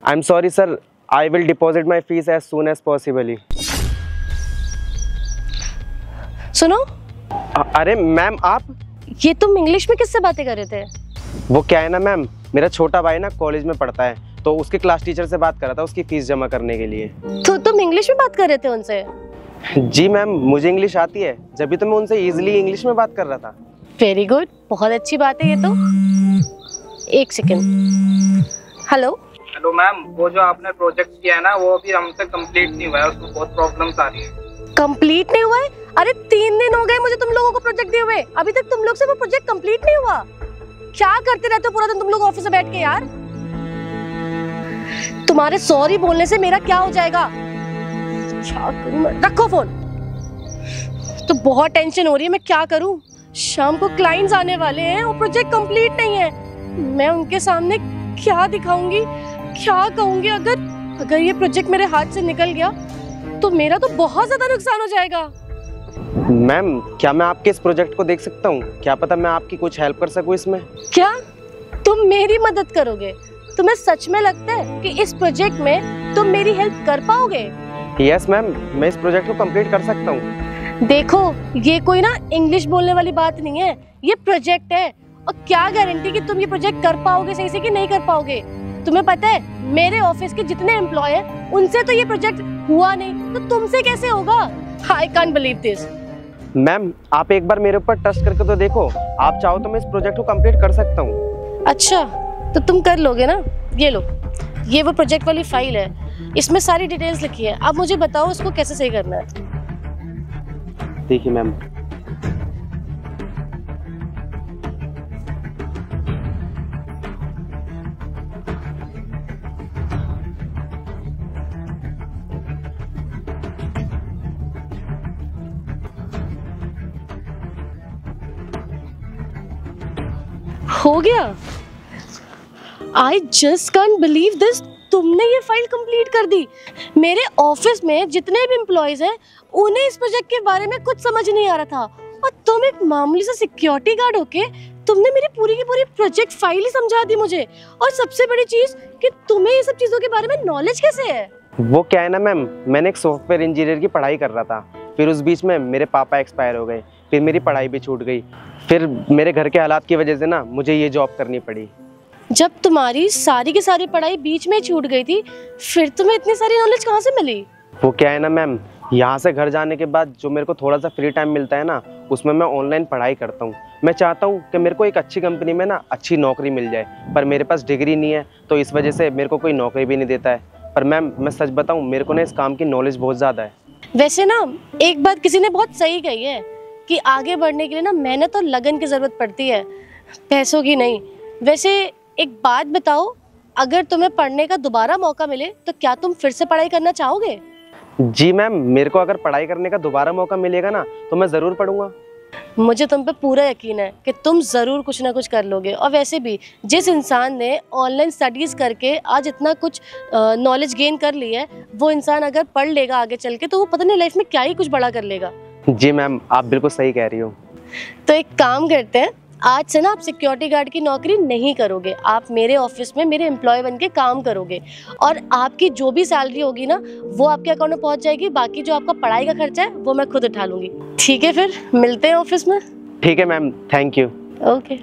I am sorry sir, I will deposit my fees as soon as possibly. सुनो। अरे ma'am आप, ये तुम इंग्लिश में किससे बातें कर रहे थे? वो क्या है ना मैम, मेरा छोटा भाई ना कॉलेज में पढ़ता है, तो उसके क्लास टीचर से बात कर रहा था उसकी फीस जमा करने के लिए। तो तुम इंग्लिश में बात कर रहे थे उनसे? जी मैम, मुझे इंग्लिश आती है, जब भी तो मैं उनसे इजीली इंग्लिश में बात कर रहा था। वेरी गुड, बहुत अच्छी बात है ये तो। एक सेकेंड। हेलो हेलो मैम, वो जो आपने प्रोजेक्ट किया है ना, वो अभी हमसे कंप्लीट नहीं हुआ है, उसको बहुत प्रॉब्लम्स आ रही है। कंप्लीट नहीं हुआ है? अरे 3 दिन हो गए मुझे तुम लोगों को प्रोजेक्ट दिए हुए, अभी तक तुम लोग से वो प्रोजेक्ट कंप्लीट नहीं हुआ। क्या करते रहते हो पूरा दिन तुम लोग ऑफिस में बैठ के यार? तुम्हारे सॉरी बोलने से मेरा क्या हो जाएगा? क्या करूं मैं? रखो फोन। तो बहुत टेंशन हो रही है, मैं क्या करूं? शाम को क्लाइंट्स आने वाले हैं और प्रोजेक्ट कंप्लीट नहीं है। मैं उनके सामने क्या दिखाऊंगी, क्या कहूंगी? अगर ये प्रोजेक्ट मेरे हाथ से निकल गया तो मेरा तो बहुत ज्यादा नुकसान हो जाएगा। मैम क्या मैं आपके इस प्रोजेक्ट को देख सकता हूँ? क्या पता मैं आपकी कुछ हेल्प कर सकूँ इसमें। क्या तुम मेरी मदद करोगे? तुम्हें सच में लगता है कि इस प्रोजेक्ट में तुम मेरी हेल्प कर पाओगे? यस मैम, मैं इस प्रोजेक्ट को कंप्लीट कर सकता हूँ। देखो, ये कोई ना इंग्लिश बोलने वाली बात नहीं है, ये प्रोजेक्ट है। और क्या गारंटी कि तुम ये प्रोजेक्ट कर पाओगे सही से कि नहीं कर पाओगे? तुम्हें पता है मेरे ऑफिस के जितने एम्प्लॉय हैं उनसे तो ये प्रोजेक्ट हुआ नहीं, तो तुमसे कैसे होगा? I can't believe this. Ma'am आप एक बार मेरे ऊपर ट्रस्ट करके तो देखो, आप चाहो तो मैं इस प्रोजेक्ट को कंप्लीट कर सकता हूँ। अच्छा, तो तुम कर लोगे ना? ये लो, ये वो प्रोजेक्ट वाली फाइल है, इसमें सारी डिटेल्स लिखी है। अब मुझे बताओ इसको कैसे सही करना है। देखिए मैम, हो गया। I just can't believe this, तुमने ये फाइल कंप्लीट कर दी। मेरे ऑफिस में जितने भी एम्प्लॉयज हैं उन्हें इस प्रोजेक्ट के बारे में कुछ समझ नहीं आ रहा था, और तुम एक मामूली सा सिक्योरिटी गार्ड होके तुमने मेरी पूरी की पूरी प्रोजेक्ट फाइल ही समझा दी मुझे। और सबसे बड़ी चीज कि तुम्हें ये सब चीजों के बारे में नॉलेज कैसे है? वो क्या है ना मैम, मैंने एक सॉफ्टवेयर इंजीनियर की पढ़ाई कर रहा था, फिर उस बीच में मेरे पापा एक्सपायर हो गए, फिर मेरी पढ़ाई भी छूट गई, फिर मेरे घर के हालात की वजह से ना मुझे ये जॉब करनी पड़ी। जब तुम्हारी सारी की सारी पढ़ाई बीच में छूट गई थी, फिर तुम्हें इतनी सारी नॉलेज कहाँ से मिली? वो क्या है ना मैम, यहाँ से घर जाने के बाद जो मेरे को थोड़ा सा फ्री टाइम मिलता है ना, उसमें मैं ऑनलाइन पढ़ाई करता हूँ। मैं चाहता हूँ कि मेरे को एक अच्छी कंपनी में ना अच्छी नौकरी मिल जाए, पर मेरे पास डिग्री नहीं है, तो इस वजह से मेरे को कोई नौकरी भी नहीं देता है। पर मैम मैं सच बताऊँ, मेरे को ना इस काम की नॉलेज बहुत ज़्यादा है। वैसे ना एक बात किसी ने बहुत सही कही है कि आगे बढ़ने के लिए ना मेहनत और लगन की जरूरत पड़ती है, पैसों की नहीं। वैसे एक बात बताओ, अगर तुम्हें पढ़ने का दोबारा मौका मिले तो क्या तुम फिर से पढ़ाई करना चाहोगे? जी मैम, मेरे को अगर पढ़ाई करने का दोबारा मौका मिलेगा ना तो मैं ज़रूर पढ़ूंगा। मुझे तुम पे पूरा यकीन है कि तुम ज़रूर कुछ ना कुछ कर लोगे। और वैसे भी जिस इंसान ने ऑनलाइन स्टडीज़ करके आज इतना कुछ नॉलेज गेन कर ली है, वो इंसान अगर पढ़ लेगा आगे चल के तो वो पता नहीं लाइफ में क्या ही कुछ बड़ा कर लेगा। जी मैम, आप बिल्कुल सही कह रही हो। तो एक काम करते हैं, आज से ना आप सिक्योरिटी गार्ड की नौकरी नहीं करोगे, आप मेरे ऑफिस में मेरे एम्प्लॉय बन के काम करोगे, और आपकी जो भी सैलरी होगी ना वो आपके अकाउंट में पहुंच जाएगी। बाकी जो आपका पढ़ाई का खर्चा है वो मैं खुद उठा लूंगी। ठीक है, फिर मिलते हैं ऑफिस में। ठीक है मैम, थैंक यू। ओके।